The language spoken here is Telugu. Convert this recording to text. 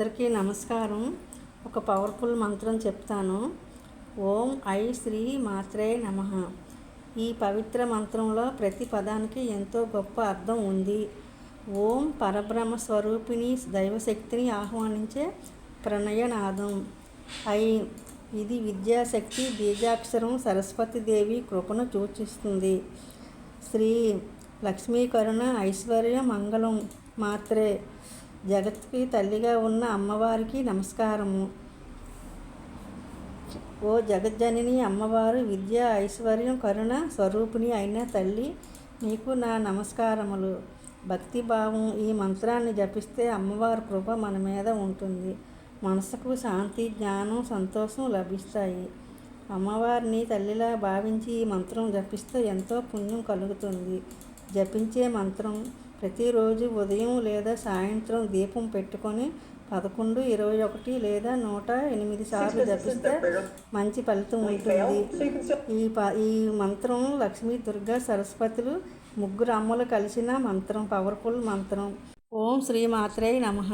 అందరికీ నమస్కారం. ఒక పవర్ఫుల్ మంత్రం చెప్తాను. ఓం ఐ శ్రీ మాత్రే నమః. ఈ పవిత్ర మంత్రంలో ప్రతి పదానికి ఎంతో గొప్ప అర్థం ఉంది. ఓం పరబ్రహ్మ స్వరూపిణి దైవశక్తిని ఆహ్వానించే ప్రణయనాదం. ఐ ఇది విద్యాశక్తి బీజాక్షరం సరస్వతీదేవి కృపను సూచిస్తుంది. శ్రీ లక్ష్మీ కరుణ ఐశ్వర్య మంగళం. మాత్రే జగత్కి తల్లిగా ఉన్న అమ్మవారికి నమస్కారము. ఓ జగజ్జనని అమ్మవారు విద్య ఐశ్వర్యం కరుణ స్వరూపిణి అయిన తల్లి, నీకు నా నమస్కారములు. భక్తిభావం. ఈ మంత్రాన్ని జపిస్తే అమ్మవారి కృప మన మీద ఉంటుంది. మనసుకు శాంతి, జ్ఞానం, సంతోషం లభిస్తాయి. అమ్మవారిని తల్లిలా భావించి ఈ మంత్రం జపిస్తే ఎంతో పుణ్యం కలుగుతుంది. జపించే మంత్రం ప్రతిరోజు ఉదయం లేదా సాయంత్రం దీపం పెట్టుకొని 11, 21 లేదా 108 సార్లు జపిస్తే మంచి ఫలితం ఉంటుంది. ఈ మంత్రం లక్ష్మీ, దుర్గా, సరస్వతులు ముగ్గురు అమ్మలు కలిసిన మంత్రం. పవర్ఫుల్ మంత్రం. ఓం శ్రీ మాత్రే నమః.